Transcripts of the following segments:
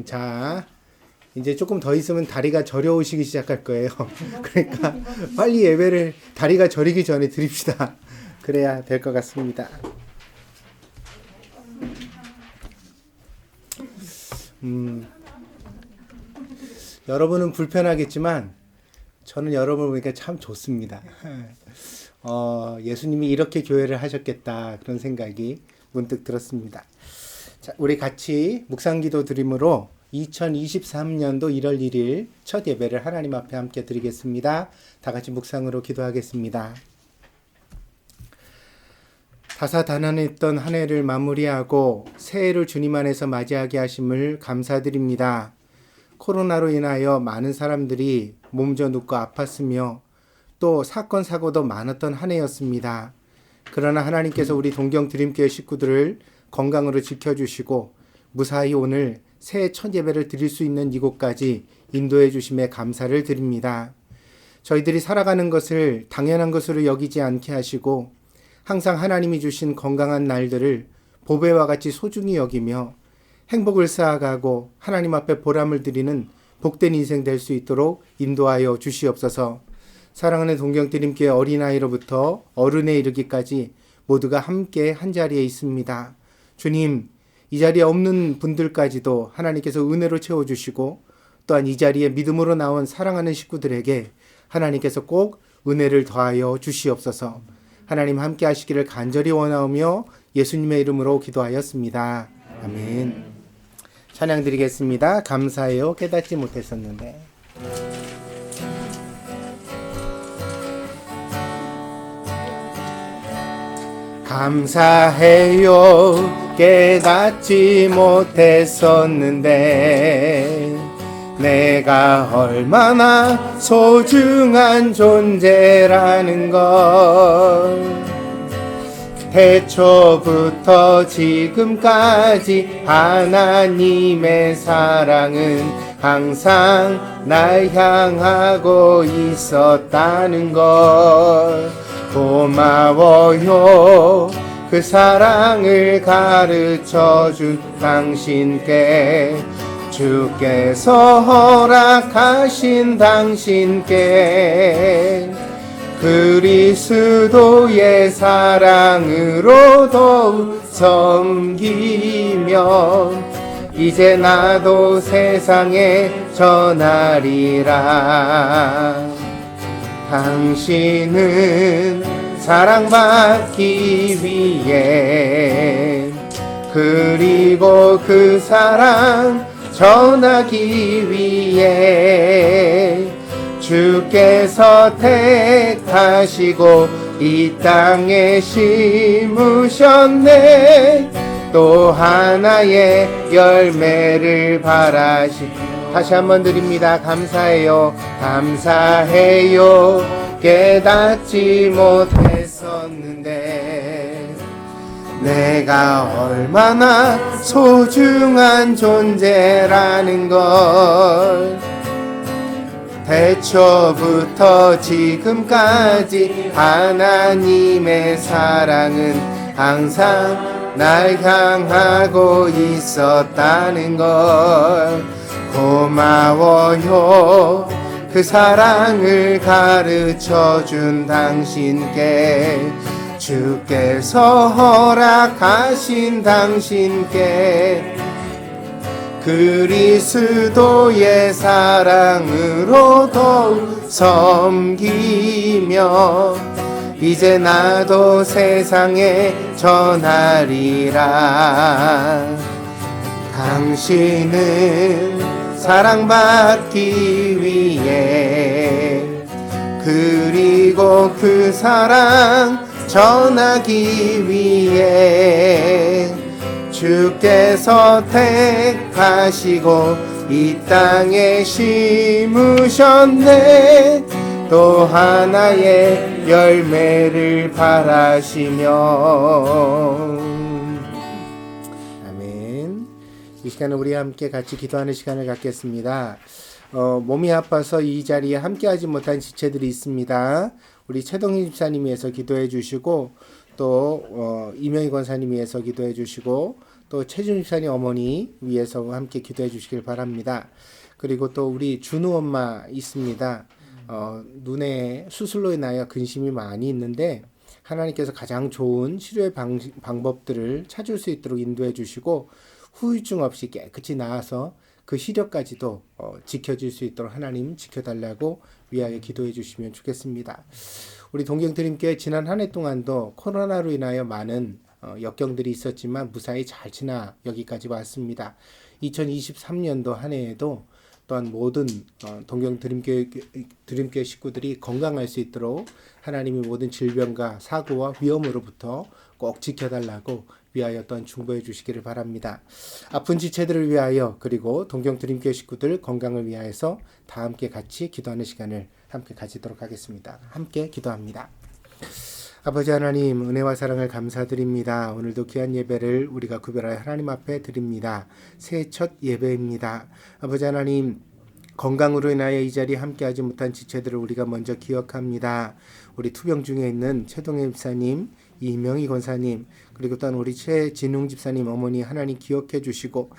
자, 이제 조금 더 있으면 다리가 저려오시기 시작할 거예요. 그러니까 빨리 예배를 다리가 저리기 전에 드립시다. 그래야 될 것 같습니다. 여러분은 불편하겠지만 저는 여러분을 보니까 참 좋습니다. 예수님이 이렇게 교회를 하셨겠다 그런 생각이 문득 들었습니다. 자, 우리 같이 묵상기도 드림으로 2023년도 1월 1일 첫 예배를 하나님 앞에 함께 드리겠습니다. 다 같이 묵상으로 기도하겠습니다. 다사다난했던 한 해를 마무리하고 새해를 주님 안에서 맞이하게 하심을 감사드립니다. 코로나로 인하여 많은 사람들이 몸져 눕고 아팠으며 또 사건 사고도 많았던 한 해였습니다. 그러나 하나님께서 우리 동경 드림교회 식구들을 건강으로 지켜주시고 무사히 오늘 새해 첫 예배를 드릴 수 있는 이곳까지 인도해 주심에 감사를 드립니다. 저희들이 살아가는 것을 당연한 것으로 여기지 않게 하시고 항상 하나님이 주신 건강한 날들을 보배와 같이 소중히 여기며 행복을 쌓아가고 하나님 앞에 보람을 드리는 복된 인생 될 수 있도록 인도하여 주시옵소서. 사랑하는 동경드림교회 어린아이로부터 어른에 이르기까지 모두가 함께 한자리에 있습니다. 주님, 이 자리에 없는 분들까지도 하나님께서 은혜로 채워주시고 또한 이 자리에 믿음으로 나온 사랑하는 식구들에게 하나님께서 꼭 은혜를 더하여 주시옵소서. 하나님 함께 하시기를 간절히 원하오며 예수님의 이름으로 기도하였습니다. 아멘. 찬양 드리겠습니다. 감사해요. 깨닫지 못했었는데. 감사해요. 깨닫지 못했었는데 내가 얼마나 소중한 존재라는 걸 태초부터 지금까지 하나님의 사랑은 항상 날 향하고 있었다는 걸 고마워요. 그 사랑을 가르쳐준 당신께 주께서 허락하신 당신께 그리스도의 사랑으로 더욱 섬기며 이제 나도 세상에 전하리라. 당신은 사랑받기 위해 그리고 그 사랑 전하기 위해 주께서 택하시고 이 땅에 심으셨네. 또 하나의 열매를 바라시. 다시 한번 드립니다. 감사해요. 감사해요. 깨닫지 못했었는데 내가 얼마나 소중한 존재라는 걸 태초부터 지금까지 하나님의 사랑은 항상 날 향하고 있었다는 걸 고마워요. 그 사랑을 가르쳐준 당신께 주께서 허락하신 당신께 그리스도의 사랑으로 더욱 섬기며 이제 나도 세상에 전하리라. 당신은 사랑받기 위해 그리고 그 사랑 전하기 위해 주께서 택하시고 이 땅에 심으셨네. 또 하나의 열매를 바라시며. 아멘. 이 시간은 우리 함께 같이 기도하는 시간을 갖겠습니다. 몸이 아파서 이 자리에 함께하지 못한 지체들이 있습니다. 우리 최동희 집사님이 해서 기도해 주시고 또 이명희 권사님이 해서 기도해 주시고 또 최준 집사님 어머니 위해서 함께 기도해 주시길 바랍니다. 그리고 또 우리 준우 엄마 있습니다. 눈에 수술로 인하여 근심이 많이 있는데 하나님께서 가장 좋은 치료의 방법들을 찾을 수 있도록 인도해 주시고 후유증 없이 깨끗이 나아서 그 시력까지도 지켜질 수 있도록 하나님 지켜달라고 위하여 기도해 주시면 좋겠습니다. 우리 동경드림교회 지난 한 해 동안도 코로나로 인하여 많은 역경들이 있었지만 무사히 잘 지나 여기까지 왔습니다. 2023년도 한 해에도 또한 모든 동경드림교회 식구들이 건강할 수 있도록 하나님이 모든 질병과 사고와 위험으로부터 꼭 지켜달라고 위하여 또한 중보해 주시기를 바랍니다. 아픈 지체들을 위하여 그리고 동경드림교회 식구들 건강을 위하여서 다 함께 같이 기도하는 시간을 함께 가지도록 하겠습니다. 함께 기도합니다. 아버지 하나님, 은혜와 사랑을 감사드립니다. 오늘도 귀한 예배를 우리가 구별하여 하나님 앞에 드립니다. 새해 첫 예배입니다. 아버지 하나님, 건강으로 인하여 이 자리에 함께하지 못한 지체들을 우리가 먼저 기억합니다. 우리 투병 중에 있는 최동혜 집사님, 이명희 권사님, 그리고 또한 우리 최진웅 집사님 어머니 하나님 기억해 주시고,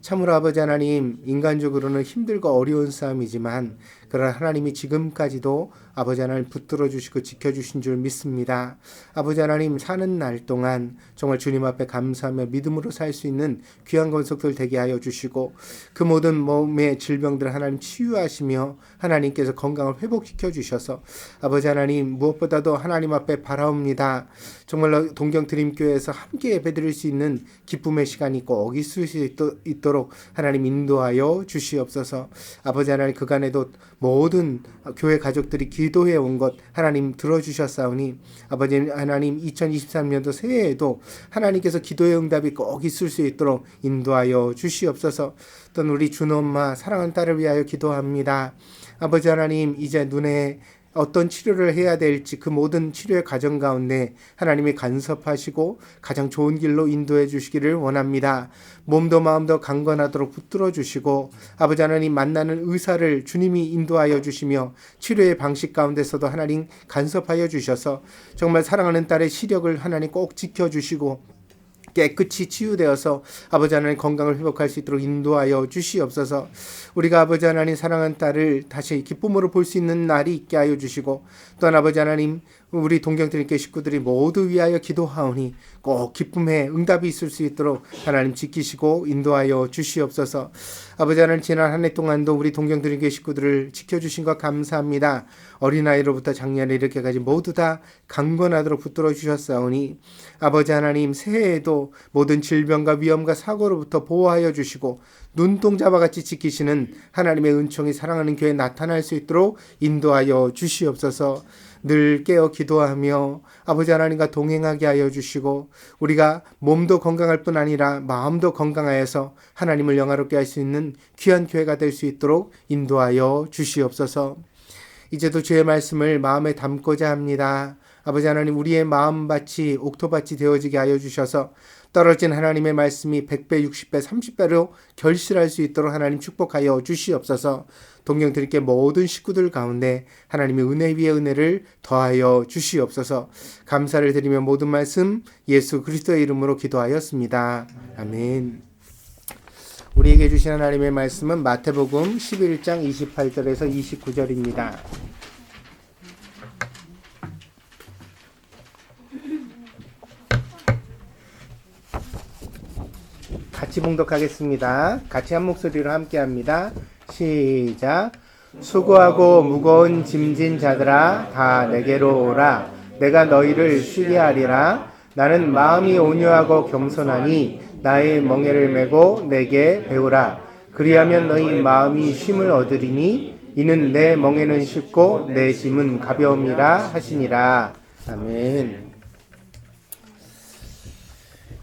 참으로 아버지 하나님, 인간적으로는 힘들고 어려운 싸움이지만 그러나 하나님이 지금까지도 아버지 하나님 붙들어 주시고 지켜주신 줄 믿습니다. 아버지 하나님, 사는 날 동안 정말 주님 앞에 감사하며 믿음으로 살 수 있는 귀한 권속들 되게 하여 주시고, 그 모든 몸의 질병들 하나님 치유하시며 하나님께서 건강을 회복시켜 주셔서 아버지 하나님, 무엇보다도 하나님 앞에 바라옵니다. 정말로 동경드림교회에서 함께 예배드릴 수 있는 기쁨의 시간이 꼭 있을 수 있도록 하나님 인도하여 주시옵소서. 아버지 하나님, 그간에도 모든 교회 가족들이 기도해 온 것 하나님 들어주셨사오니 아버지 하나님, 2023년도 새해에도 하나님께서 기도의 응답이 꼭 있을 수 있도록 인도하여 주시옵소서. 또 우리 준호 엄마 사랑하는 딸을 위하여 기도합니다. 아버지 하나님, 이제 눈에 어떤 치료를 해야 될지 그 모든 치료의 과정 가운데 하나님이 간섭하시고 가장 좋은 길로 인도해 주시기를 원합니다. 몸도 마음도 강건하도록 붙들어 주시고 아버지 하나님, 만나는 의사를 주님이 인도하여 주시며 치료의 방식 가운데서도 하나님 간섭하여 주셔서 정말 사랑하는 딸의 시력을 하나님 꼭 지켜주시고 깨끗이 치유되어서 아버지 하나님 건강을 회복할 수 있도록 인도하여 주시옵소서. 우리가 아버지 하나님 사랑하는 딸을 다시 기쁨으로 볼 수 있는 날이 있게 하여 주시고, 또한 아버지 하나님, 우리 동경드림교회 식구들이 모두 위하여 기도하오니 꼭 기쁨의 응답이 있을 수 있도록 하나님 지키시고 인도하여 주시옵소서. 아버지 하나님, 지난 한 해 동안도 우리 동경드림교회 식구들을 지켜주신 것 감사합니다. 어린아이로부터 장년에 이렇게까지 모두 다 강건하도록 붙들어 주셨사오니 아버지 하나님, 새해에도 모든 질병과 위험과 사고로부터 보호하여 주시고 눈동자와 같이 지키시는 하나님의 은총이 사랑하는 교회에 나타날 수 있도록 인도하여 주시옵소서. 늘 깨어 기도하며 아버지 하나님과 동행하게 하여 주시고 우리가 몸도 건강할 뿐 아니라 마음도 건강하여서 하나님을 영화롭게 할 수 있는 귀한 교회가 될 수 있도록 인도하여 주시옵소서. 이제도 주의 말씀을 마음에 담고자 합니다. 아버지 하나님, 우리의 마음밭이 옥토밭이 되어지게 하여 주셔서 떨어진 하나님의 말씀이 100배, 60배, 30배로 결실할 수 있도록 하나님 축복하여 주시옵소서. 동경드림교회 모든 식구들 가운데 하나님의 은혜 위에 은혜를 더하여 주시옵소서. 감사를 드리며 모든 말씀 예수 그리스도의 이름으로 기도하였습니다. 아멘. 우리에게 주신 하나님의 말씀은 마태복음 11장 28절에서 29절입니다. 같이 봉독하겠습니다. 같이 한 목소리로 함께합니다. 시작. 수고하고 무거운 짐진 자들아 다 내게로 오라. 내가 너희를 쉬게 하리라. 나는 마음이 온유하고 겸손하니 나의 멍에를 메고 내게 배우라. 그리하면 너희 마음이 쉼을 얻으리니 이는 내 멍에는 쉽고 내 짐은 가벼움이라 하시니라. 아멘.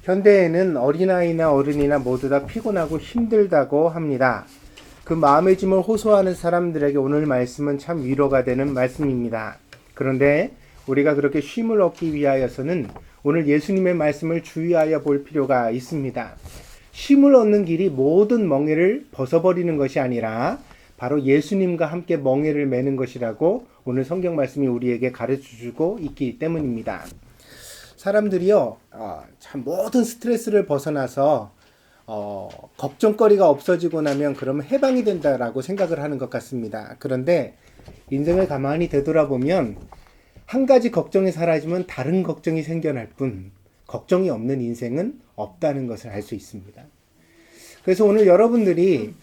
현대에는 어린아이나 어른이나 모두 다 피곤하고 힘들다고 합니다. 그 마음의 짐을 호소하는 사람들에게 오늘 말씀은 참 위로가 되는 말씀입니다. 그런데 우리가 그렇게 쉼을 얻기 위하여서는 오늘 예수님의 말씀을 주의하여 볼 필요가 있습니다. 쉼을 얻는 길이 모든 멍에를 벗어버리는 것이 아니라 바로 예수님과 함께 멍에를 매는 것이라고 오늘 성경 말씀이 우리에게 가르쳐주고 있기 때문입니다. 사람들이요, 참 모든 스트레스를 벗어나서 걱정거리가 없어지고 나면 그러면 해방이 된다라고 생각을 하는 것 같습니다. 그런데 인생을 가만히 되돌아보면 한 가지 걱정이 사라지면 다른 걱정이 생겨날 뿐 걱정이 없는 인생은 없다는 것을 알 수 있습니다. 그래서 오늘 여러분들이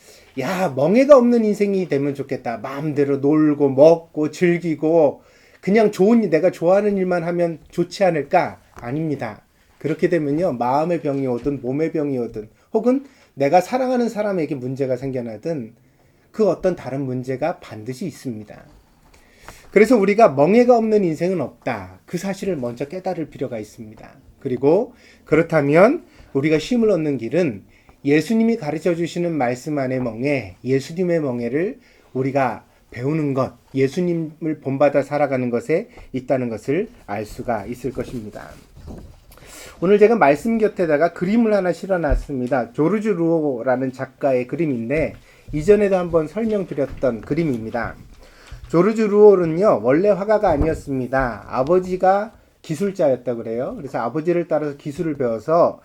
멍해가 없는 인생이 되면 좋겠다. 마음대로 놀고 먹고 즐기고 그냥 내가 좋아하는 일만 하면 좋지 않을까? 아닙니다. 그렇게 되면요, 마음의 병이 오든 몸의 병이 오든 혹은 내가 사랑하는 사람에게 문제가 생겨나든 그 어떤 다른 문제가 반드시 있습니다. 그래서 우리가 멍해가 없는 인생은 없다. 그 사실을 먼저 깨달을 필요가 있습니다. 그리고 그렇다면 우리가 쉼을 얻는 길은 예수님이 가르쳐 주시는 말씀 안의 멍해, 예수님의 멍해를 우리가 배우는 것, 예수님을 본받아 살아가는 것에 있다는 것을 알 수가 있을 것입니다. 오늘 제가 말씀 곁에다가 그림을 하나 실어놨습니다. 조르주 루오라는 작가의 그림인데 이전에도 한번 설명드렸던 그림입니다. 조르주 루오는요, 원래 화가가 아니었습니다. 아버지가 기술자였다고 그래요. 그래서 아버지를 따라서 기술을 배워서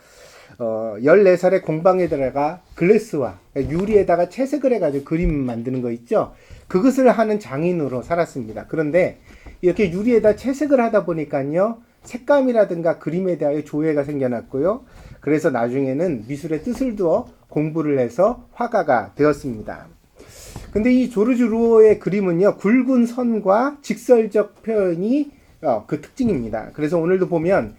14살에 공방에 들어가 글래스와 유리에다가 채색을 해가지고 그림 만드는 거 있죠. 그것을 하는 장인으로 살았습니다. 그런데 이렇게 유리에다 채색을 하다 보니까요, 색감이라든가 그림에 대하여 조예가 생겨났고요. 그래서 나중에는 미술의 뜻을 두어 공부를 해서 화가가 되었습니다. 근데 이 조르주 루오의 그림은요, 굵은 선과 직설적 표현이 그 특징입니다. 그래서 오늘도 보면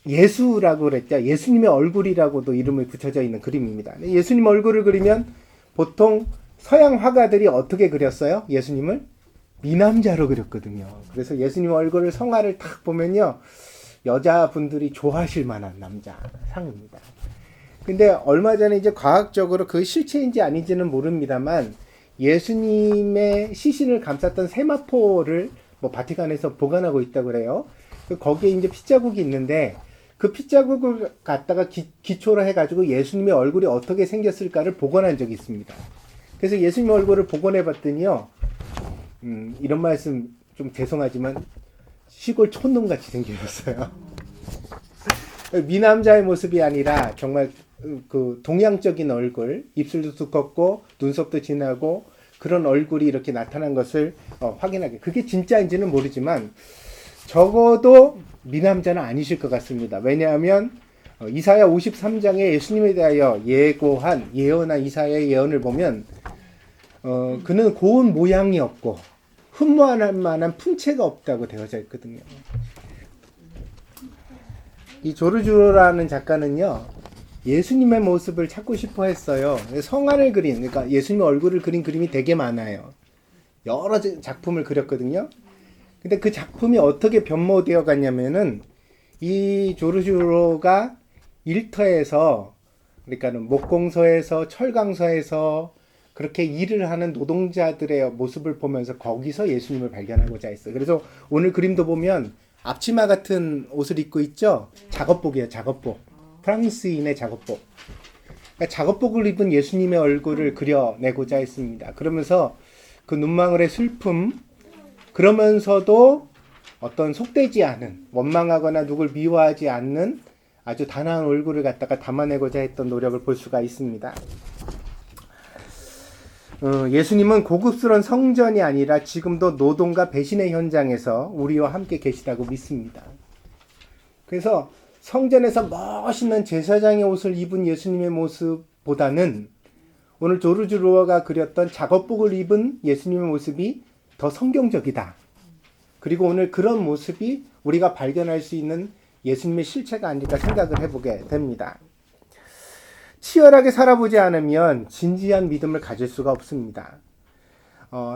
예수라고 그랬죠. 예수님의 얼굴이라고도 이름을 붙여져 있는 그림입니다. 예수님 얼굴을 그리면 보통 서양 화가들이 어떻게 그렸어요? 예수님을 미남자로 그렸거든요. 그래서 예수님 얼굴을 성화를 딱 보면요, 여자분들이 좋아하실 만한 남자 상입니다. 근데 얼마 전에 이제 과학적으로 그 실체인지 아닌지는 모릅니다만 예수님의 시신을 감쌌던 세마포를 바티칸에서 보관하고 있다고 그래요. 거기에 이제 핏자국이 있는데 그 핏자국을 갖다가 기초로 해가지고 예수님의 얼굴이 어떻게 생겼을까를 복원한 적이 있습니다. 그래서 예수님 얼굴을 복원해 봤더니요, 이런 말씀 좀 죄송하지만 시골 촌놈같이 생겼어요. 미남자의 모습이 아니라 정말 그 동양적인 얼굴, 입술도 두껍고 눈썹도 진하고 그런 얼굴이 이렇게 나타난 것을 확인하게. 그게 진짜인지는 모르지만 적어도 미남자는 아니실 것 같습니다. 왜냐하면 이사야 53장에 예수님에 대하여 예언한 이사야의 예언을 보면 그는 고운 모양이 없고 흠모할 만한 품체가 없다고 되어져 있거든요. 이 조르주라는 작가는요, 예수님의 모습을 찾고 싶어 했어요. 성안을 그린, 그러니까 예수님의 얼굴을 그린 그림이 되게 많아요. 여러 작품을 그렸거든요. 근데 그 작품이 어떻게 변모되어 갔냐면은 이 조르주로가 일터에서, 그러니까는 목공소에서 철강소에서 그렇게 일을 하는 노동자들의 모습을 보면서 거기서 예수님을 발견하고자 했어요. 그래서 오늘 그림도 보면 앞치마 같은 옷을 입고 있죠? 작업복이에요, 작업복. 프랑스인의 작업복. 그러니까 작업복을 입은 예수님의 얼굴을 그려내고자 했습니다. 그러면서 그 눈망울의 슬픔, 그러면서도 어떤 속되지 않은, 원망하거나 누굴 미워하지 않는 아주 단아한 얼굴을 갖다가 담아내고자 했던 노력을 볼 수가 있습니다. 예수님은 고급스러운 성전이 아니라 지금도 노동과 배신의 현장에서 우리와 함께 계시다고 믿습니다. 그래서 성전에서 멋있는 제사장의 옷을 입은 예수님의 모습보다는 오늘 조르주 루어가 그렸던 작업복을 입은 예수님의 모습이 더 성경적이다. 그리고 오늘 그런 모습이 우리가 발견할 수 있는 예수님의 실체가 아닐까 생각을 해보게 됩니다. 치열하게 살아보지 않으면 진지한 믿음을 가질 수가 없습니다.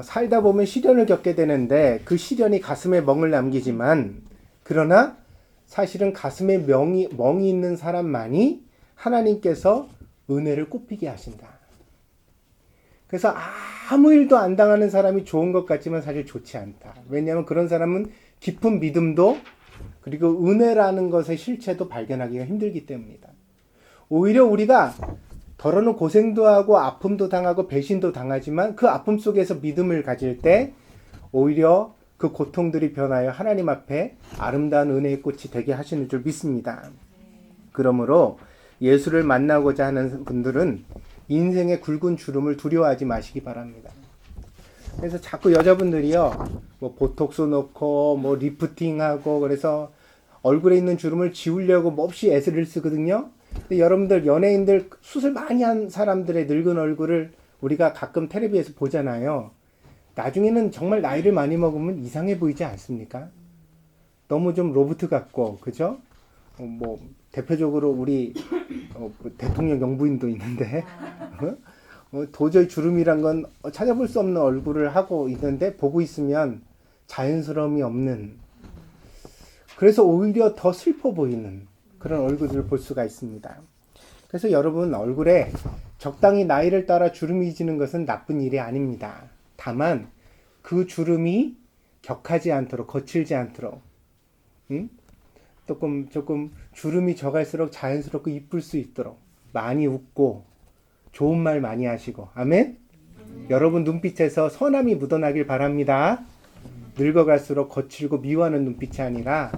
살다 보면 시련을 겪게 되는데 그 시련이 가슴에 멍을 남기지만, 그러나 사실은 가슴에 멍이 있는 사람만이 하나님께서 은혜를 꽃피게 하신다. 그래서 아무 일도 안 당하는 사람이 좋은 것 같지만 사실 좋지 않다. 왜냐하면 그런 사람은 깊은 믿음도 그리고 은혜라는 것의 실체도 발견하기가 힘들기 때문이다. 오히려 우리가 더러는 고생도 하고 아픔도 당하고 배신도 당하지만 그 아픔 속에서 믿음을 가질 때 오히려 그 고통들이 변하여 하나님 앞에 아름다운 은혜의 꽃이 되게 하시는 줄 믿습니다. 그러므로 예수를 만나고자 하는 분들은 인생의 굵은 주름을 두려워하지 마시기 바랍니다. 그래서 자꾸 여자분들이요, 뭐 보톡스 넣고 뭐 리프팅하고 그래서 얼굴에 있는 주름을 지우려고 몹시 애를 쓰거든요. 근데 여러분들 연예인들 수술 많이 한 사람들의 늙은 얼굴을 우리가 가끔 텔레비에서 보잖아요. 나중에는 정말 나이를 많이 먹으면 이상해 보이지 않습니까? 너무 좀 로봇 같고, 그죠? 뭐 대표적으로 우리 대통령 영부인도 있는데 도저히 주름이란 건 찾아볼 수 없는 얼굴을 하고 있는데 보고 있으면 자연스러움이 없는, 그래서 오히려 더 슬퍼 보이는 그런 얼굴들을 볼 수가 있습니다. 그래서 여러분 얼굴에 적당히 나이를 따라 주름이 지는 것은 나쁜 일이 아닙니다. 다만 그 주름이 격하지 않도록, 거칠지 않도록, 조금 주름이 적을수록 자연스럽고 이쁠 수 있도록 많이 웃고 좋은 말 많이 하시고, 아멘? 여러분 눈빛에서 선함이 묻어나길 바랍니다. 늙어갈수록 거칠고 미워하는 눈빛이 아니라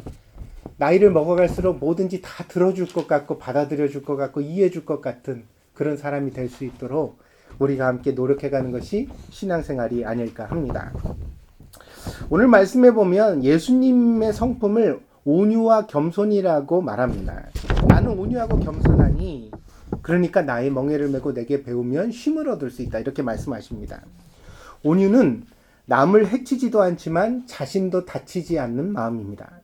나이를 먹어갈수록 뭐든지 다 들어줄 것 같고 받아들여 줄 것 같고 이해해 줄 것 같은 그런 사람이 될 수 있도록 우리가 함께 노력해가는 것이 신앙생활이 아닐까 합니다. 오늘 말씀해 보면 예수님의 성품을 온유와 겸손이라고 말합니다. 나는 온유하고 겸손하니 그러니까 나의 멍에를 메고 내게 배우면 쉼을 얻을 수 있다, 이렇게 말씀하십니다. 온유는 남을 해치지도 않지만 자신도 다치지 않는 마음입니다.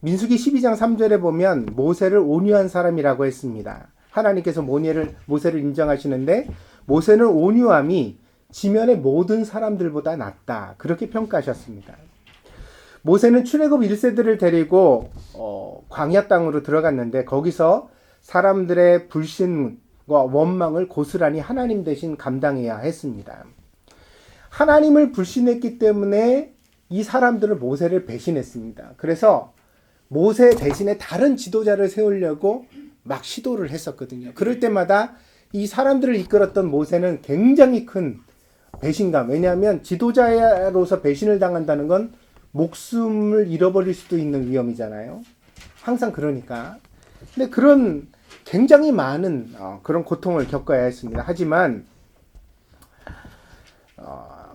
민수기 12장 3절에 보면 모세를 온유한 사람이라고 했습니다. 하나님께서 모세를 인정하시는데 모세는 온유함이 지면의 모든 사람들보다 낫다, 그렇게 평가하셨습니다. 모세는 출애굽 1세들을 데리고 광야 땅으로 들어갔는데 거기서 사람들의 불신과 원망을 고스란히 하나님 대신 감당해야 했습니다. 하나님을 불신했기 때문에 이 사람들은 모세를 배신했습니다. 그래서 모세 대신에 다른 지도자를 세우려고 막 시도를 했었거든요. 그럴 때마다 이 사람들을 이끌었던 모세는 굉장히 큰 배신감, 왜냐하면 지도자로서 배신을 당한다는 건 목숨을 잃어버릴 수도 있는 위험이잖아요. 항상 그러니까. 근데 그런 굉장히 많은 그런 고통을 겪어야 했습니다. 하지만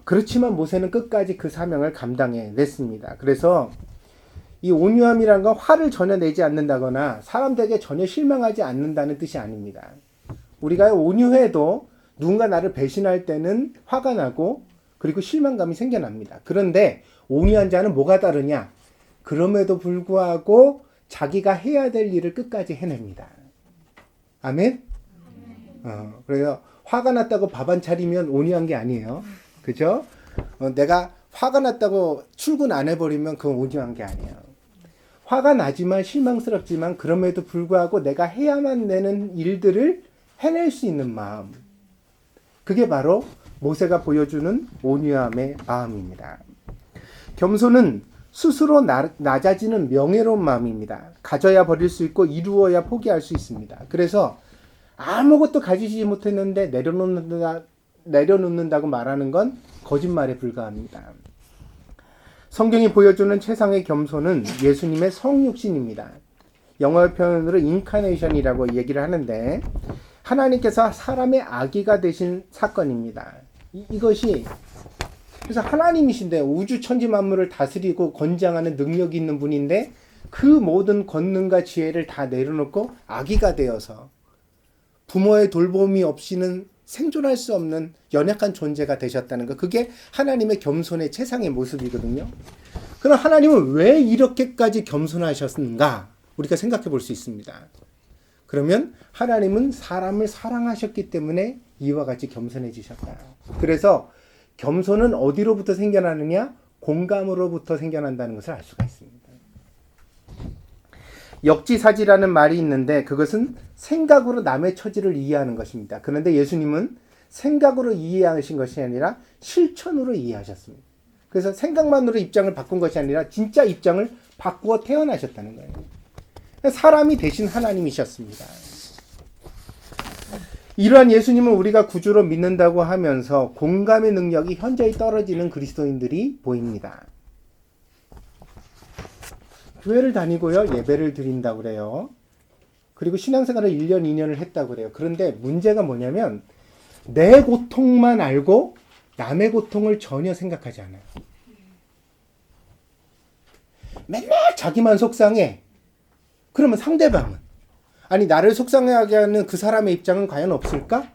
그렇지만 모세는 끝까지 그 사명을 감당해냈습니다. 그래서 이 온유함이란 건 화를 전혀 내지 않는다거나 사람들에게 전혀 실망하지 않는다는 뜻이 아닙니다. 우리가 온유해도 누군가 나를 배신할 때는 화가 나고 그리고 실망감이 생겨납니다. 그런데 온유한 자는 뭐가 다르냐? 그럼에도 불구하고 자기가 해야 될 일을 끝까지 해냅니다. 아멘? 그래서 화가 났다고 밥 안 차리면 온유한 게 아니에요. 그죠? 내가 화가 났다고 출근 안 해버리면 그건 온유한 게 아니에요. 화가 나지만 실망스럽지만 그럼에도 불구하고 내가 해야만 되는 일들을 해낼 수 있는 마음. 그게 바로 모세가 보여주는 온유함의 마음입니다. 겸손은 스스로 낮아지는 명예로운 마음입니다. 가져야 버릴 수 있고 이루어야 포기할 수 있습니다. 그래서 아무것도 가지지 못했는데 내려놓는다고 말하는 건 거짓말에 불과합니다. 성경이 보여주는 최상의 겸손은 예수님의 성육신입니다. 영어 표현으로 인카네이션이라고 얘기를 하는데 하나님께서 사람의 아기가 되신 사건입니다. 이것이 그래서 하나님이신데 우주 천지 만물을 다스리고 권장하는 능력이 있는 분인데 그 모든 권능과 지혜를 다 내려놓고 아기가 되어서 부모의 돌봄이 없이는 생존할 수 없는 연약한 존재가 되셨다는 것, 그게 하나님의 겸손의 최상의 모습이거든요. 그럼 하나님은 왜 이렇게까지 겸손하셨는가 우리가 생각해 볼 수 있습니다. 그러면 하나님은 사람을 사랑하셨기 때문에 이와 같이 겸손해지셨다. 그래서 겸손은 어디로부터 생겨나느냐? 공감으로부터 생겨난다는 것을 알 수가 있습니다. 역지사지라는 말이 있는데 그것은 생각으로 남의 처지를 이해하는 것입니다. 그런데 예수님은 생각으로 이해하신 것이 아니라 실천으로 이해하셨습니다. 그래서 생각만으로 입장을 바꾼 것이 아니라 진짜 입장을 바꾸어 태어나셨다는 거예요. 사람이 대신 하나님이셨습니다. 이러한 예수님을 우리가 구주로 믿는다고 하면서 공감의 능력이 현저히 떨어지는 그리스도인들이 보입니다. 교회를 다니고요, 예배를 드린다고 그래요. 그리고 신앙생활을 1년, 2년을 했다고 그래요. 그런데 문제가 뭐냐면 내 고통만 알고 남의 고통을 전혀 생각하지 않아요. 맨날 자기만 속상해. 그러면 상대방은? 아니, 나를 속상하게 하는 그 사람의 입장은 과연 없을까?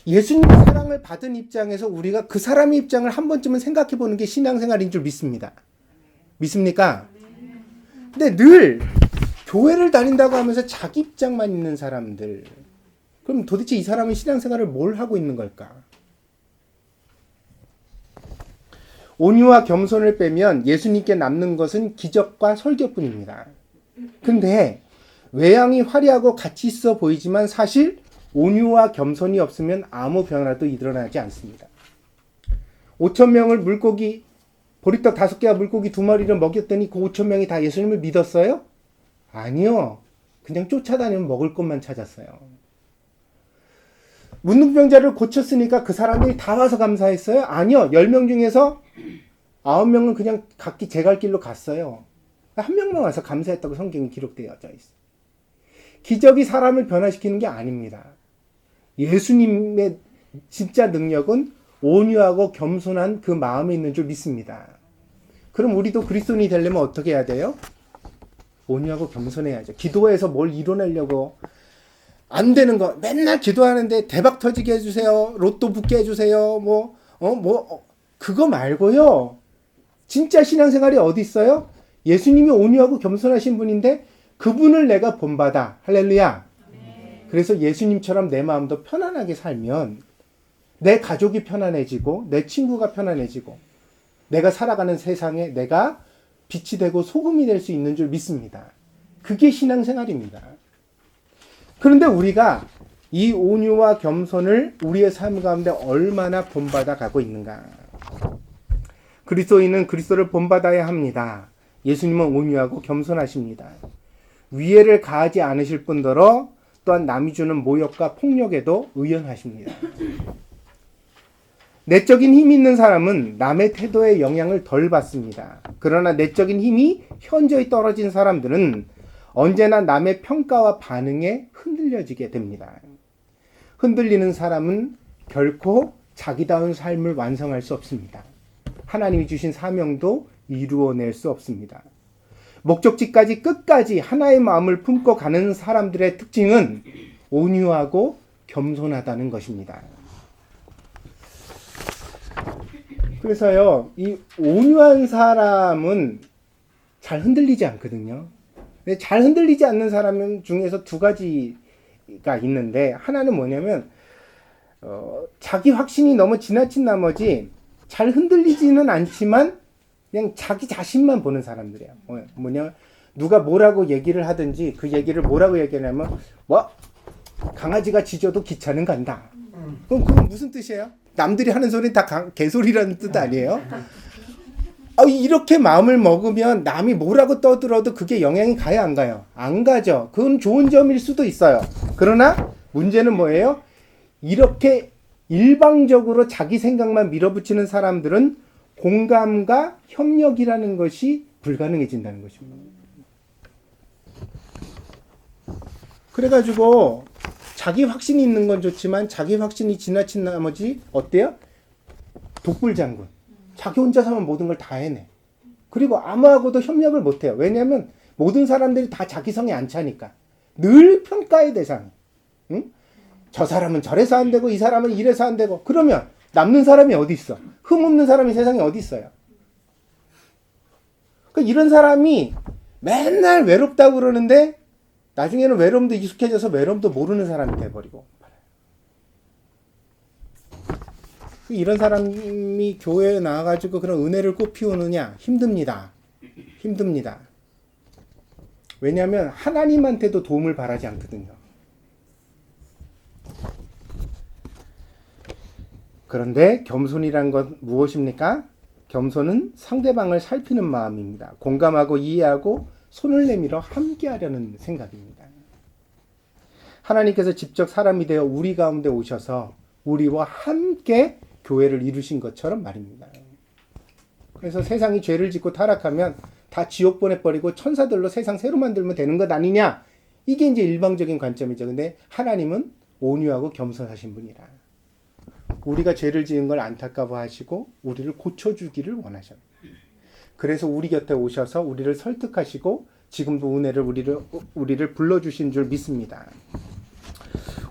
예수님의 사랑을 받은 입장에서 우리가 그 사람의 입장을 한 번쯤은 생각해 보는 게 신앙생활인 줄 믿습니다. 믿습니까? 근데 늘 교회를 다닌다고 하면서 자기 입장만 있는 사람들, 그럼 도대체 이 사람은 신앙생활을 뭘 하고 있는 걸까? 온유와 겸손을 빼면 예수님께 남는 것은 기적과 설교뿐입니다. 근데 외양이 화려하고 가치 있어 보이지만 사실 온유와 겸손이 없으면 아무 변화도 일어나지 않습니다. 5,000명을 물고기, 보리떡 5개와 물고기 2마리를 먹였더니 그 5,000명이 다 예수님을 믿었어요? 아니요. 그냥 쫓아다니면 먹을 것만 찾았어요. 문둥병자를 고쳤으니까 그 사람들이 다 와서 감사했어요? 아니요. 10명 중에서 9명은 그냥 각기 제 갈 길로 갔어요. 한 명만 와서 감사했다고 성경이 기록되어 있어요. 기적이 사람을 변화시키는 게 아닙니다. 예수님의 진짜 능력은 온유하고 겸손한 그 마음에 있는 줄 믿습니다. 그럼 우리도 그리스도인이 되려면 어떻게 해야 돼요? 온유하고 겸손해야죠. 기도해서 뭘 이뤄내려고 안 되는 거 맨날 기도하는데 대박 터지게 해주세요. 로또 붙게 해주세요. 그거 말고요. 진짜 신앙생활이 어디 있어요? 예수님이 온유하고 겸손하신 분인데 그분을 내가 본받아. 할렐루야. 그래서 예수님처럼 내 마음도 편안하게 살면 내 가족이 편안해지고 내 친구가 편안해지고 내가 살아가는 세상에 내가 빛이 되고 소금이 될 수 있는 줄 믿습니다. 그게 신앙생활입니다. 그런데 우리가 이 온유와 겸손을 우리의 삶 가운데 얼마나 본받아 가고 있는가? 그리스도인은 그리스도를 본받아야 합니다. 예수님은 온유하고 겸손하십니다. 위해를 가하지 않으실 뿐더러 또한 남이 주는 모욕과 폭력에도 의연하십니다. 내적인 힘이 있는 사람은 남의 태도에 영향을 덜 받습니다. 그러나 내적인 힘이 현저히 떨어진 사람들은 언제나 남의 평가와 반응에 흔들려지게 됩니다. 흔들리는 사람은 결코 자기다운 삶을 완성할 수 없습니다. 하나님이 주신 사명도 이루어낼 수 없습니다. 목적지까지 끝까지 하나의 마음을 품고 가는 사람들의 특징은 온유하고 겸손하다는 것입니다. 그래서요, 이 온유한 사람은 잘 흔들리지 않거든요. 근데 잘 흔들리지 않는 사람 중에서 두 가지가 있는데, 하나는 뭐냐면 자기 확신이 너무 지나친 나머지 잘 흔들리지는 않지만 그냥 자기 자신만 보는 사람들이에요. 누가 뭐라고 얘기를 하든지 그 얘기를 뭐라고 얘기하냐면 강아지가 짖어도 기차는 간다. 그럼 그건 무슨 뜻이에요? 남들이 하는 소리는 다 개소리라는 뜻 아니에요? 이렇게 마음을 먹으면 남이 뭐라고 떠들어도 그게 영향이 가요, 안 가요? 안 가죠. 그건 좋은 점일 수도 있어요. 그러나 문제는 뭐예요? 이렇게 일방적으로 자기 생각만 밀어붙이는 사람들은 공감과 협력이라는 것이 불가능해진다는 것입니다. 그래가지고 자기 확신이 있는 건 좋지만 자기 확신이 지나친 나머지 어때요? 독불장군. 자기 혼자서 하면 모든 걸 다 해내. 그리고 아무하고도 협력을 못해요. 왜냐하면 모든 사람들이 다 자기 성에 안 차니까. 늘 평가의 대상. 응? 저 사람은 저래서 안 되고 이 사람은 이래서 안 되고. 그러면 남는 사람이 어디 있어? 흠없는 사람이 세상에 어디 있어요? 이런 사람이 맨날 외롭다고 그러는데 나중에는 외로움도 익숙해져서 외로움도 모르는 사람이 돼버리고. 이런 사람이 교회에 나와가지고 그런 은혜를 꽃피우느냐? 힘듭니다. 힘듭니다. 왜냐하면 하나님한테도 도움을 바라지 않거든요. 그런데 겸손이란 건 무엇입니까? 겸손은 상대방을 살피는 마음입니다. 공감하고 이해하고 손을 내밀어 함께하려는 생각입니다. 하나님께서 직접 사람이 되어 우리 가운데 오셔서 우리와 함께 교회를 이루신 것처럼 말입니다. 그래서 세상이 죄를 짓고 타락하면 다 지옥 보내버리고 천사들로 세상 새로 만들면 되는 것 아니냐? 이게 이제 일방적인 관점이죠. 근데 하나님은 온유하고 겸손하신 분이라. 우리가 죄를 지은 걸 안타까워하시고 우리를 고쳐주기를 원하셔요. 그래서 우리 곁에 오셔서 우리를 설득하시고 지금도 은혜를 우리를 불러주신 줄 믿습니다.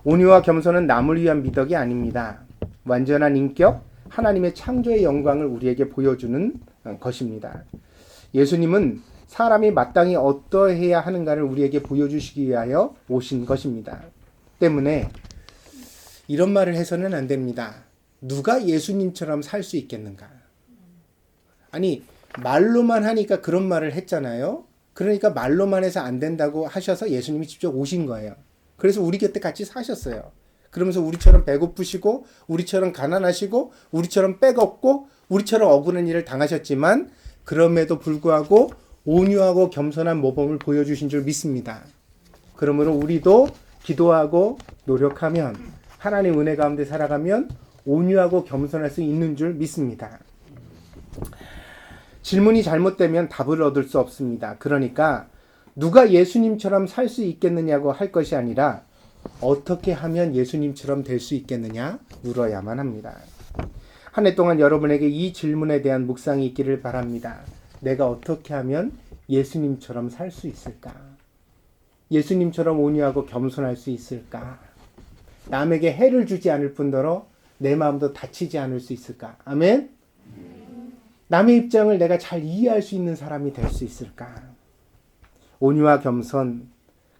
온유와 겸손은 남을 위한 미덕이 아닙니다. 완전한 인격, 하나님의 창조의 영광을 우리에게 보여주는 것입니다. 예수님은 사람이 마땅히 어떠해야 하는가를 우리에게 보여주시기 위하여 오신 것입니다. 때문에 이런 말을 해서는 안 됩니다. 누가 예수님처럼 살 수 있겠는가? 아니, 말로만 하니까 그런 말을 했잖아요. 그러니까 말로만 해서 안 된다고 하셔서 예수님이 직접 오신 거예요. 그래서 우리 곁에 같이 사셨어요. 그러면서 우리처럼 배고프시고 우리처럼 가난하시고 우리처럼 빼먹고 우리처럼 억울한 일을 당하셨지만 그럼에도 불구하고 온유하고 겸손한 모범을 보여주신 줄 믿습니다. 그러므로 우리도 기도하고 노력하면 하나님 은혜 가운데 살아가면 온유하고 겸손할 수 있는 줄 믿습니다. 질문이 잘못되면 답을 얻을 수 없습니다. 그러니까 누가 예수님처럼 살 수 있겠느냐고 할 것이 아니라 어떻게 하면 예수님처럼 될 수 있겠느냐 물어야만 합니다. 한 해 동안 여러분에게 이 질문에 대한 묵상이 있기를 바랍니다. 내가 어떻게 하면 예수님처럼 살 수 있을까? 예수님처럼 온유하고 겸손할 수 있을까? 남에게 해를 주지 않을 뿐더러 내 마음도 다치지 않을 수 있을까? 아멘? 남의 입장을 내가 잘 이해할 수 있는 사람이 될 수 있을까? 온유와 겸손,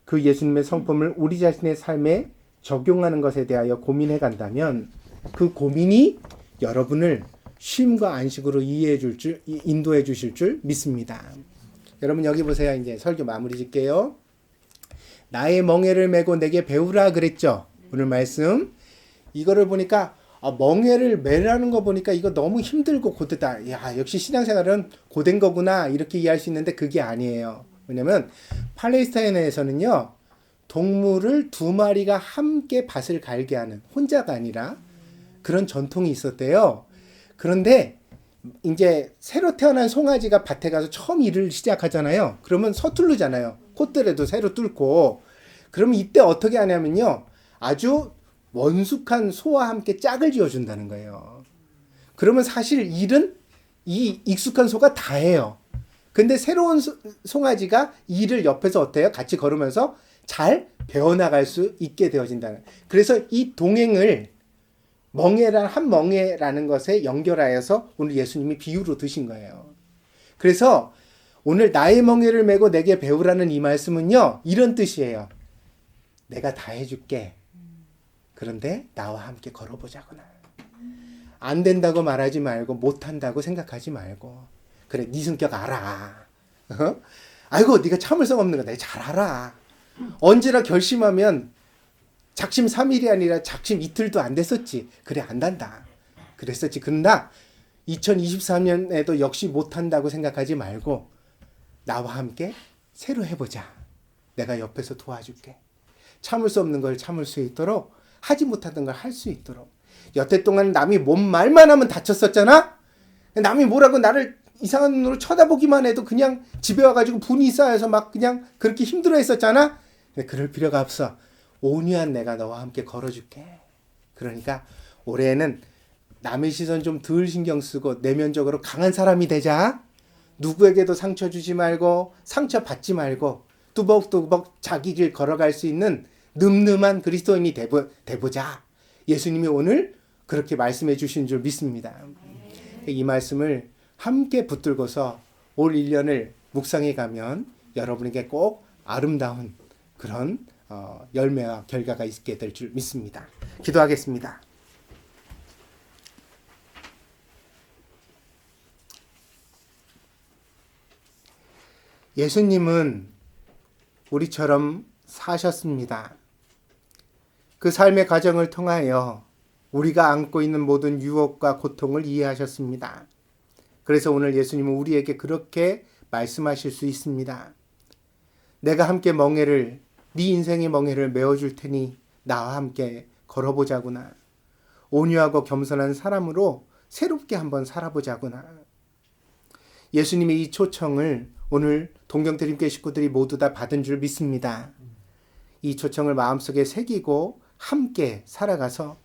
그 예수님의 성품을 우리 자신의 삶에 적용하는 것에 대하여 고민해 간다면 그 고민이 여러분을 쉼과 안식으로 인도해 주실 줄 믿습니다. 여러분 여기 보세요. 이제 설교 마무리 짓게요. 나의 멍에를 메고 내게 배우라 그랬죠. 오늘 말씀. 이거를 보니까 멍에를 매라는 거 보니까 이거 너무 힘들고 고되다. 야, 역시 신앙생활은 고된 거구나. 이렇게 이해할 수 있는데 그게 아니에요. 왜냐면 팔레스타인에서는요. 동물을 두 마리가 함께 밭을 갈게 하는 혼자가 아니라 그런 전통이 있었대요. 그런데 이제 새로 태어난 송아지가 밭에 가서 처음 일을 시작하잖아요. 그러면 서투르잖아요. 콧대라도 새로 뚫고. 그러면 이때 어떻게 하냐면요. 아주 원숙한 소와 함께 짝을 지어준다는 거예요. 그러면 사실 일은 이 익숙한 소가 다 해요. 근데 새로운 송아지가 일을 옆에서 어때요? 같이 걸으면서 잘 배워나갈 수 있게 되어진다는. 그래서 이 동행을 한 멍에라는 것에 연결하여서 오늘 예수님이 비유로 드신 거예요. 그래서 오늘 나의 멍에를 메고 내게 배우라는 이 말씀은요. 이런 뜻이에요. 내가 다 해줄게. 그런데 나와 함께 걸어보자구나. 안 된다고 말하지 말고 못한다고 생각하지 말고 그래 네 성격 알아. 아이고 네가 참을성 없는 거 내가 잘 알아. 언제나 결심하면 작심 3일이 아니라 작심 이틀도 안 됐었지. 그래 안 단다. 그랬었지. 그러나 2023년에도 역시 못한다고 생각하지 말고 나와 함께 새로 해보자. 내가 옆에서 도와줄게. 참을 수 없는 걸 참을 수 있도록 하지 못하던 걸 할 수 있도록. 여태 동안 남이 뭔 말만 하면 다쳤었잖아. 남이 뭐라고 나를 이상한 눈으로 쳐다보기만 해도 그냥 집에 와가지고 분이 쌓여서 막 그냥 그렇게 힘들어 했었잖아. 근데 그럴 필요가 없어. 온유한 내가 너와 함께 걸어줄게. 그러니까 올해에는 남의 시선 좀 덜 신경 쓰고 내면적으로 강한 사람이 되자. 누구에게도 상처 주지 말고 상처 받지 말고 뚜벅뚜벅 자기 길 걸어갈 수 있는 늠름한 그리스도인이 되보자. 예수님이 오늘 그렇게 말씀해 주신 줄 믿습니다. 이 말씀을 함께 붙들고서 올 1년을 묵상해 가면 여러분에게 꼭 아름다운 그런 열매와 결과가 있게 될 줄 믿습니다. 기도하겠습니다. 예수님은 우리처럼 사셨습니다. 그 삶의 과정을 통하여 우리가 안고 있는 모든 유혹과 고통을 이해하셨습니다. 그래서 오늘 예수님은 우리에게 그렇게 말씀하실 수 있습니다. 내가 함께 네 인생의 멍에를 메워줄 테니 나와 함께 걸어보자구나. 온유하고 겸손한 사람으로 새롭게 한번 살아보자구나. 예수님의 이 초청을 오늘 동경드림교회 식구들이 모두 다 받은 줄 믿습니다. 이 초청을 마음속에 새기고 함께 살아가서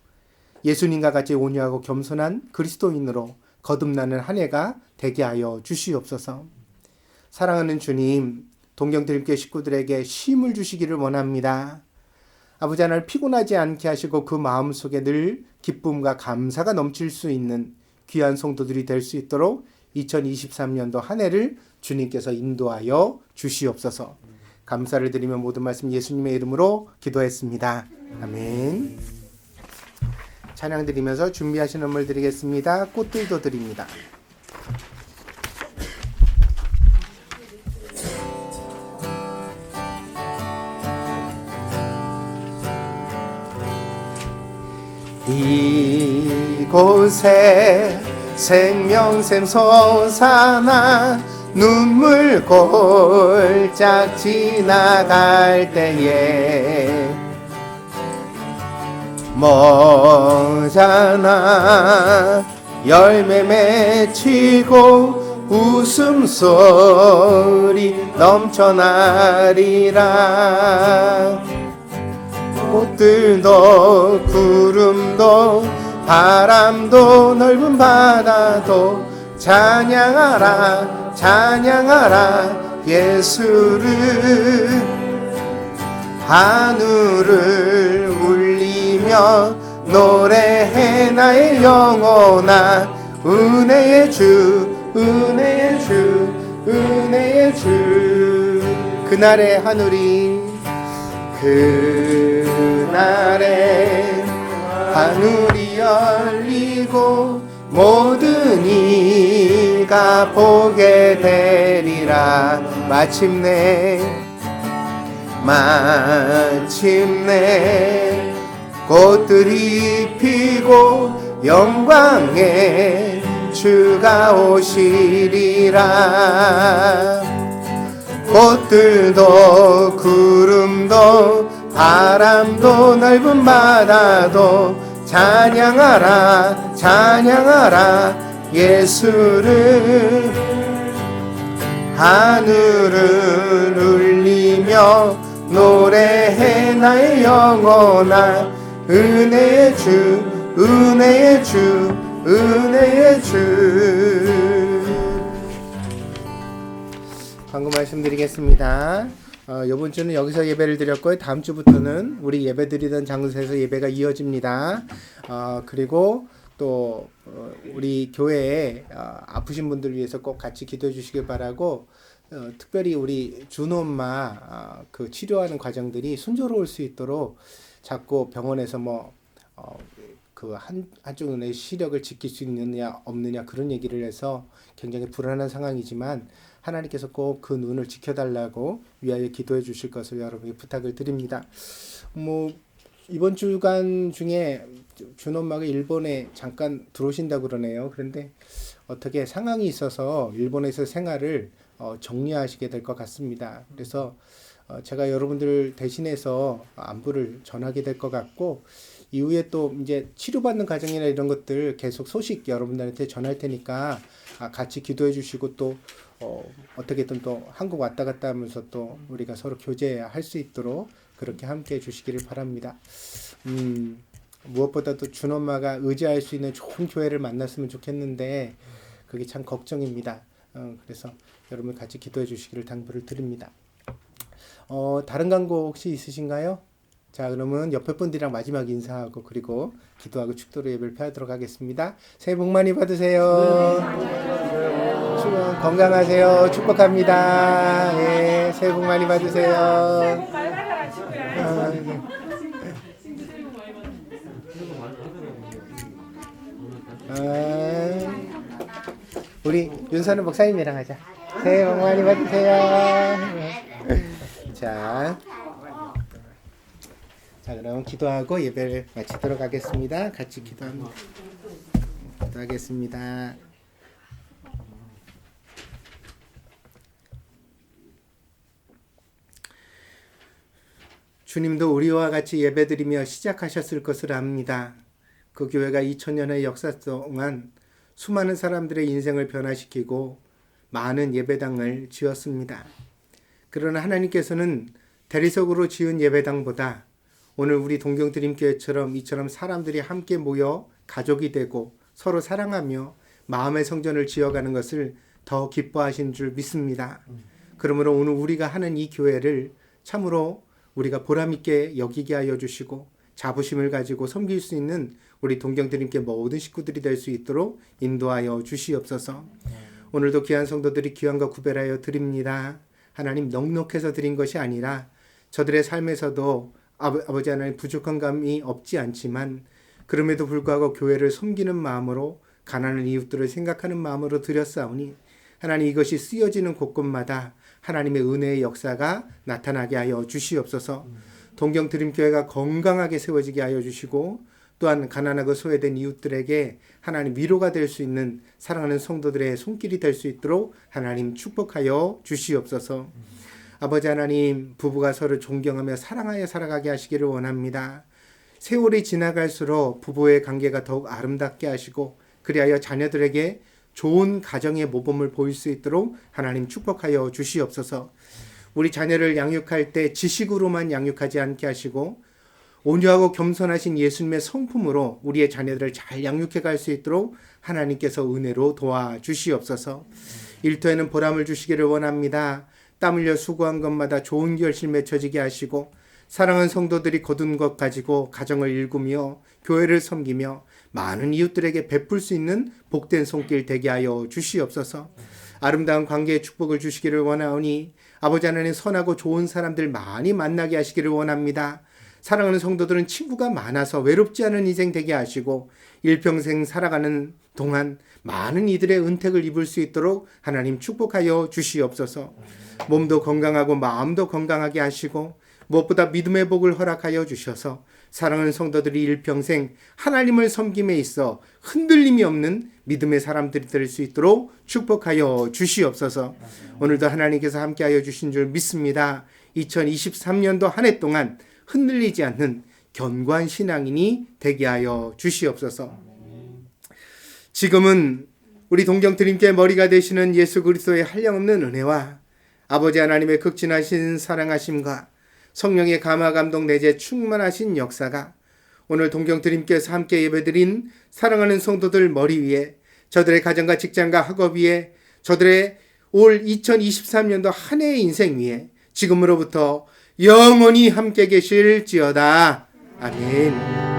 예수님과 같이 온유하고 겸손한 그리스도인으로 거듭나는 한 해가 되게 하여 주시옵소서. 사랑하는 주님, 동경들교 식구들에게 쉼을 주시기를 원합니다. 아버지 하나님, 피곤하지 않게 하시고 그 마음속에 늘 기쁨과 감사가 넘칠 수 있는 귀한 성도들이 될 수 있도록 2023년도 한 해를 주님께서 인도하여 주시옵소서. 감사를 드리며 모든 말씀 예수님의 이름으로 기도했습니다. 아멘. 찬양 드리면서 준비하신 음을 드리겠습니다. 꽃들도 드립니다. 이곳에 생명샘 솟아나 눈물 골짝 지나갈 때에 머잖아 열매 맺히고 웃음소리 넘쳐나리라. 꽃들도 구름도 바람도 넓은 바다도 찬양하라 찬양하라 예수를. 하늘을 울리며 노래해 나의 영혼아 은혜의 주 은혜의 주 은혜의 주. 그날의 하늘이 그날에 하늘이 열리고 모든 이가 보게 되리라. 마침내 꽃들이 피고 영광의 주가 오시리라. 꽃들도 구름도 바람도 넓은 바다도 찬양하라 찬양하라 예수를. 하늘을 울리며 노래해 나의 영혼아 은혜의 주 은혜의 주 은혜의 주. 방금 말씀드리겠습니다. 이번 주는 여기서 예배를 드렸고요. 다음 주부터는 우리 예배 드리던 장소에서 예배가 이어집니다. 그리고 또 우리 교회에 아프신 분들 위해서 꼭 같이 기도해 주시길 바라고, 특별히 우리 준호 엄마 그 치료하는 과정들이 순조로울 수 있도록 자꾸 병원에서 그 한쪽의 시력을 지킬 수 있느냐 없느냐 그런 얘기를 해서 굉장히 불안한 상황이지만 하나님께서 꼭 그 눈을 지켜달라고 위하여 기도해 주실 것을 여러분께 부탁을 드립니다. 이번 주간 중에 준 엄마가 일본에 잠깐 들어오신다고 그러네요. 그런데 어떻게 상황이 있어서 일본에서 생활을 정리하시게 될 것 같습니다. 그래서 제가 여러분들 대신해서 안부를 전하게 될 것 같고, 이후에 또 이제 치료받는 과정이나 이런 것들 계속 소식 여러분들한테 전할 테니까 같이 기도해 주시고, 또 어떻게든 또 한국 왔다 갔다 하면서 또 우리가 서로 교제할 수 있도록 그렇게 함께 해 주시기를 바랍니다. 무엇보다도 준 엄마가 의지할 수 있는 좋은 교회를 만났으면 좋겠는데 그게 참 걱정입니다. 그래서 여러분 같이 기도해 주시기를 당부를 드립니다. 다른 광고 혹시 있으신가요? 자, 그러면 옆에 분들이랑 마지막 인사하고 그리고 기도하고 축도로 예배를 펴도록 하겠습니다. 새해 복 많이 받으세요. 건강하세요. 축복합니다. 예, 새해 복 많이 받으세요. 우리 윤선우 목사님이랑 하자. 새해 복 많이 받으세요. 자, 그럼 기도하고 예배를 마치도록 하겠습니다. 같이 기도하겠습니다. 주님도 우리와 같이 예배드리며 시작하셨을 것을 압니다. 그 교회가 2000년의 역사 동안 수많은 사람들의 인생을 변화시키고 많은 예배당을 지었습니다. 그러나 하나님께서는 대리석으로 지은 예배당보다 오늘 우리 동경드림교회처럼 이처럼 사람들이 함께 모여 가족이 되고 서로 사랑하며 마음의 성전을 지어가는 것을 더 기뻐하신 줄 믿습니다. 그러므로 오늘 우리가 하는 이 교회를 참으로 우리가 보람있게 여기게 하여 주시고 자부심을 가지고 섬길 수 있는 우리 동경드림교회 모든 식구들이 될 수 있도록 인도하여 주시옵소서. 오늘도 귀한 성도들이 귀한과 구별하여 드립니다. 하나님, 넉넉해서 드린 것이 아니라 저들의 삶에서도 아버지 하나님 부족한 감이 없지 않지만 그럼에도 불구하고 교회를 섬기는 마음으로 가난한 이웃들을 생각하는 마음으로 드렸사오니 하나님, 이것이 쓰여지는 곳곳마다 하나님의 은혜의 역사가 나타나게 하여 주시옵소서. 동경드림교회가 건강하게 세워지게 하여 주시고 또한 가난하고 소외된 이웃들에게 하나님 위로가 될 수 있는 사랑하는 성도들의 손길이 될 수 있도록 하나님 축복하여 주시옵소서. 아버지 하나님, 부부가 서로 존경하며 사랑하여 살아가게 하시기를 원합니다. 세월이 지나갈수록 부부의 관계가 더욱 아름답게 하시고 그리하여 자녀들에게 좋은 가정의 모범을 보일 수 있도록 하나님 축복하여 주시옵소서. 우리 자녀를 양육할 때 지식으로만 양육하지 않게 하시고 온유하고 겸손하신 예수님의 성품으로 우리의 자녀들을 잘 양육해 갈 수 있도록 하나님께서 은혜로 도와주시옵소서. 일터에는 보람을 주시기를 원합니다. 땀 흘려 수고한 것마다 좋은 결실 맺혀지게 하시고 사랑하는 성도들이 거둔 것 가지고 가정을 일구며 교회를 섬기며 많은 이웃들에게 베풀 수 있는 복된 손길 되게 하여 주시옵소서. 아름다운 관계의 축복을 주시기를 원하오니 아버지 하나님, 선하고 좋은 사람들 많이 만나게 하시기를 원합니다. 사랑하는 성도들은 친구가 많아서 외롭지 않은 인생 되게 하시고 일평생 살아가는 동안 많은 이들의 은택을 입을 수 있도록 하나님 축복하여 주시옵소서. 몸도 건강하고 마음도 건강하게 하시고 무엇보다 믿음의 복을 허락하여 주셔서 사랑하는 성도들이 일평생 하나님을 섬김에 있어 흔들림이 없는 믿음의 사람들이 될 수 있도록 축복하여 주시옵소서. 오늘도 하나님께서 함께하여 주신 줄 믿습니다. 2023년도 한 해 동안 흔들리지 않는 견고한 신앙인이 되게 하여 주시옵소서. 지금은 우리 동경드림교회 머리가 되시는 예수 그리스도의 한량없는 은혜와 아버지 하나님의 극진하신 사랑하심과 성령의 감화 감동 내재 충만하신 역사가 오늘 동경드림교회에서 함께 예배드린 사랑하는 성도들 머리 위에, 저들의 가정과 직장과 학업 위에, 저들의 올 2023년도 한 해의 인생 위에 지금으로부터 영원히 함께 계실지어다. 아멘.